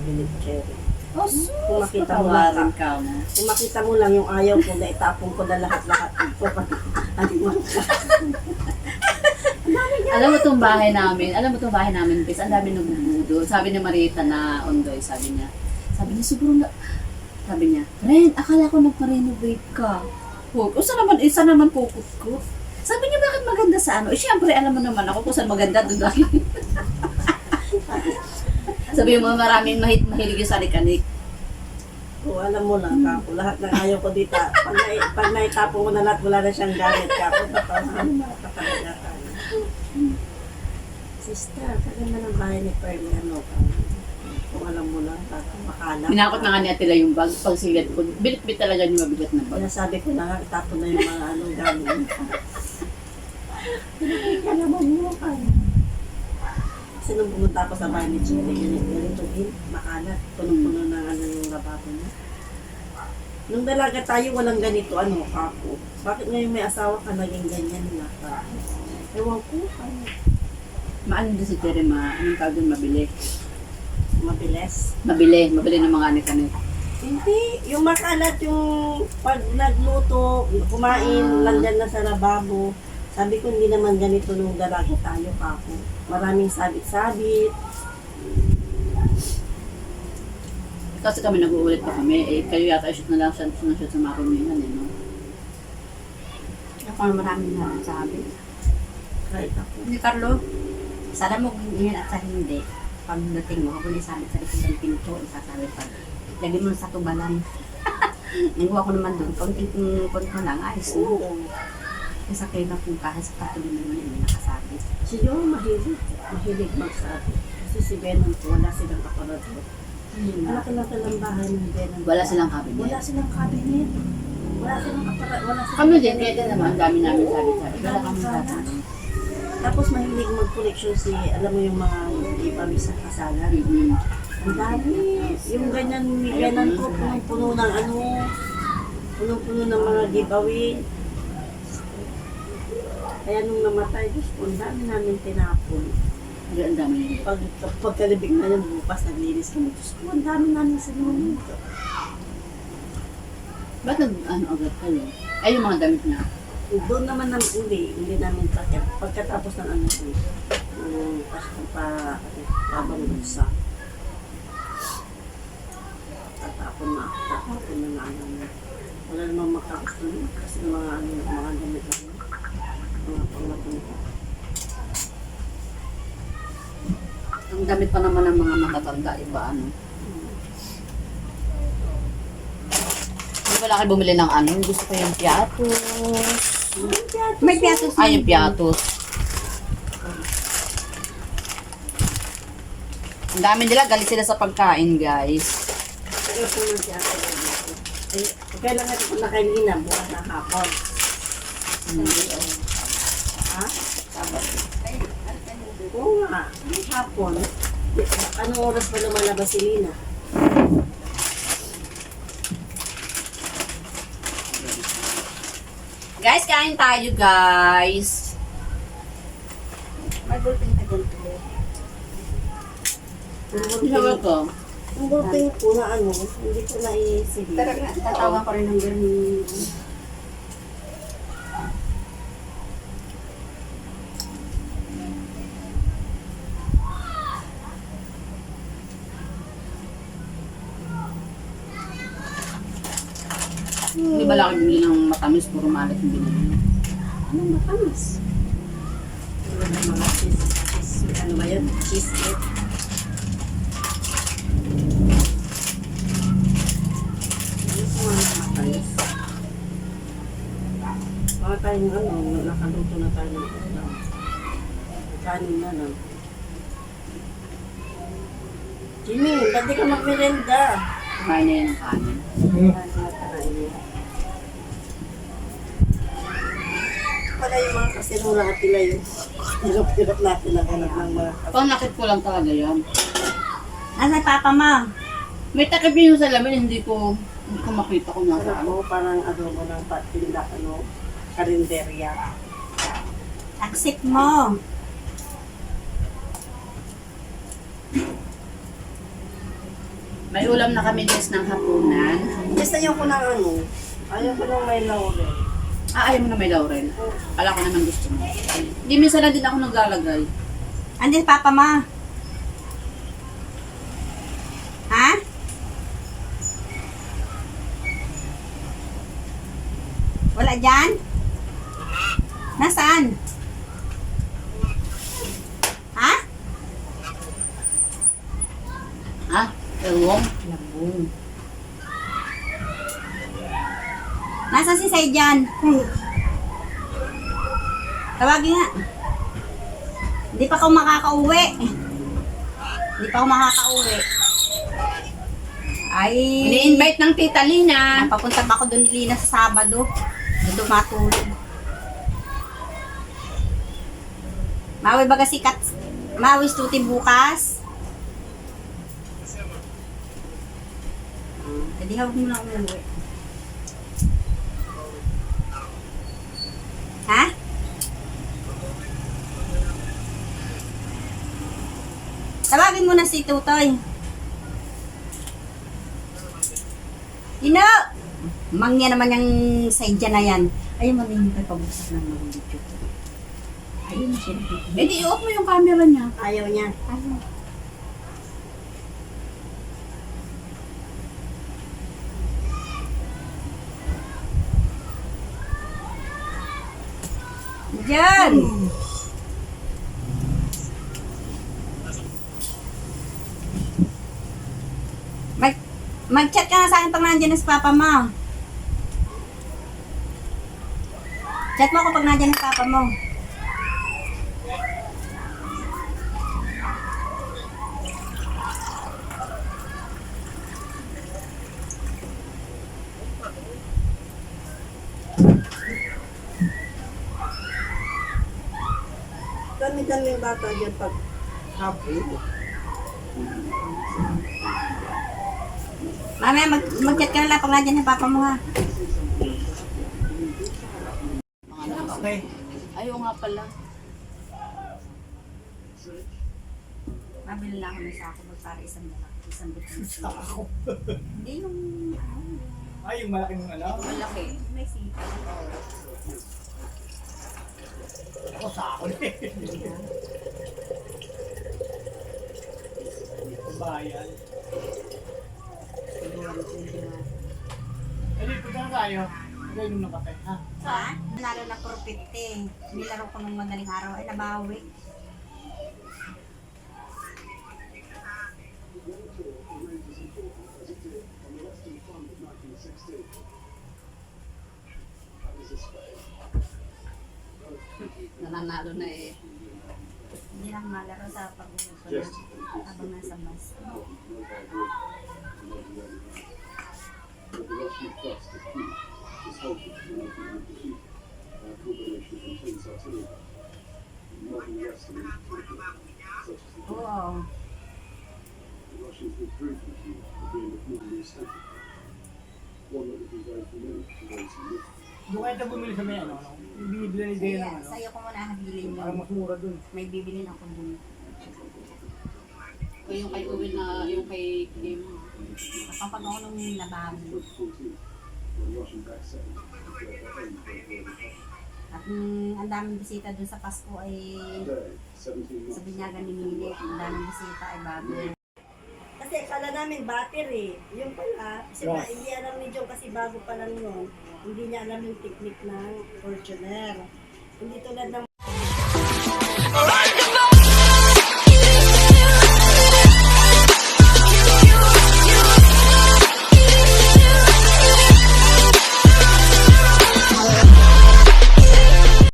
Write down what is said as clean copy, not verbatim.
nakabili cherry. Oh, Kung makita mo lang, ka mo. kung makita mo lang yung ayaw ko na itapon ko na lahat-lahat ko. Alam mo itong bahay namin, guys, ang dami nagbubudol. Sabi ni Marita na Ondoy, sabi niya, siguro na, sabi niya, Ren, akala ko nagpa-renovate ka. O isa naman kukot ko. Sabi niya, bakit maganda sa ano? Eh, syempre, alam mo naman ako kung saan maganda doon lagi. Sabi mo, maraming mahilig yung sa likanik. Kung alam mo lang, kako, lahat ng ayaw ko dito. Pag naitapon ko na lahat, wala na siyang gamit, kako. Nakapagod Sister, kaganda ng bahay ni Perly, ano ka? Kung alam mo lang, kako, makalat. Minakot na nga niya tila yung bag, pag sigat ko. Bilit-bit talaga yung mabigat na bag. Kaya sabi ko na nga, itapon na yung mga anong gamit. Pinakita naman mo ka. Kasi nung pumunta ako sa bahay ni Chile, ganito din, makalat. Punong-puno ng ano yung lababo niya. Nung dalaga tayo, walang ganito, ano, kako. Bakit ngayon may asawa ka, naging ganyan na ka? Ewan ko, ano. Maano din si Tere, anong tawag doon mabili? Mabilis. Mabili ng mga anik-anik. Hindi, yung makalat yung pag nagluto, kumain, nandyan na sa lababo. Sabi ko, hindi naman ganito nung dalaga tayo, kako. Maraming sabit-sabit. Kasi kami nag-uulit pa kami, eh kayo yata shoot na lang siya sa marumihan eh, no? Ako maraming nasabi. Kahit ako. Hindi, Carlo, sana mo ganyan at sa hindi. Pag dating mo, ako nisabit sa likod ng pinto, isasabi pag lagi mo sa tubalan. Nagawa ko naman doon, konting lang, ayos na. Oo. Kasi kaya kung kahit sa patuloy naman yung nakasabi. Si Joe mahilig magsabi. Kasi si Benon po, wala silang aparador. Malaki-laki lang bahay ng Benon. Wala silang cabinet. Wala silang cabinet. Wala silang aparador. Wala silang Kami din, kaya din naman, ang dami namin sabi-sabi. Wala kami sabi. Tapos mahilig mag-collection si, alam mo yung mga ibang sa kasalan. Ang dami. Yung ganyan, may ganyan ko, punong-puno ng ano, punong-puno ng mga giveaway. Kaya nung namatay, Diyos ko, ang dami namin tinapon. Ang dami nila. Pagkalibig na yung bukas, naglinis kami. Diyos ko, ang dami namin sa nunod. Ba't agad kayo? Ay, yung mga damit niya. Doon naman namin, hindi namin takip. Pagkatapos ng ano ko, pabang bulsa. Tatapon na ano. Wala namang makagusto niya kasi mga gamit lang. Mga pangatong ko. Ang damit pa naman ng mga matatanda, iba ano. Hindi wala kayo bumili ng ano, gusto ko yung piatos. May piatos Ay, yung piatos. Ang dami nila, galit sila sa pagkain, guys. Pero kung nandiyan kailan natin kung nakainina, bukas na hapon. Ha? Oo nga, hapon. Anong oras pa lumalabas si Lina? Guys, kain tayo, guys. May bulping na ganito. Sabi ko, Ang bulping ko na ano, hindi ko naisip. Tatawa ko rin ng ganyan. hindi ba laki bumili ng matamis, puro malat yung binili. Anong matamis? Ano na mga cheese, ano ba yun? Cheese cake. Ano sa mga matamis? Baka tayong ano, nakaluto na tayo ng ulam. Kanin na lang. Jimmy, ba't di ka magmerenda? Kain na yun ang kanin. Pala yung mga kasinura at pila yung hirap-hirap natin naghanap ng mga Pang nakit ko lang talaga yan. Asa papa mo? May takip yung salamin, hindi ko makita kung nasa ano. ano, parang adobo ng patinda, ano, karinderya. Accept mo. May ulam na kami guys ng hapunan. Gusto niyo ko ng ano? Ayaw ko ng may laurel. Ayaw mo na may laurel. Kala ko naman gusto mo. Hindi, minsan na din ako naglalagay. Andin papa ma. Ha? Wala dyan? Nasaan? Ha? Ha? Ewan. Labong. Nasaan si Sai dyan? Tawagin nga. Hindi pa ako makakauwi. Hindi pa ako makakauwi. Ay, Ini-invite ng Tita Lina. napapunta pa ako doon ni Lina sa Sabado. Doon matulog. Mawi baga si Kat. Mawi stuti bukas. Hindi hawag mo na umuwi. Ha? Tawagin mo na si Tutoy. Ino! Mangya naman yung saidya na yan. Ayun, maningin pabuksak ng mga video. Ayun, siya. Eh di, i-off mo yung camera niya. Ayaw niya. Ayun. Diyan! Mag-chat ka na sa akin pag nandiyan na si Papa mo. Chat mo ako pag nandiyan na si Papa mo. Kami yung bata dyan pag hapon. Mamaya mag-chat ka na lang pag nandiyan na si Papa mo ha. Okay. Ayaw nga pala. Mabili lang ako ng sako para isang buto. Ako. Hindi yung Ay, yung malaking ano? Malaki. may sika. Ako sa ako eh. Bayan. Eh, di, punta na tayo. Gainom ng kape, ha? Ha? Nalo na propete. Nilaro ko nung madaling araw ay nabawi. Nananalo na eh. Hindi lang malaro sa pag-uusap na habang nasa bus. Oo. Doon kayo tayo bumili sa may ano, no? Yung binibili ni Dea ng ano. Sa'yo ko muna habilin Parang yun. mas mura dun. May bibilin ako dun. O yung kay Uwin na, yung kay Kim. Kapag ako nung lababo. At ang daming bisita dun sa Pasko ay sa binyagan ni Mili. Ang daming bisita ay bago. Kasi akala namin battery. Yung pala, kasi Yes. hindi alam ni Joe kasi bago pa lang yun. Hindi niya alam yung technique ng Fortuner. Hindi tulad ng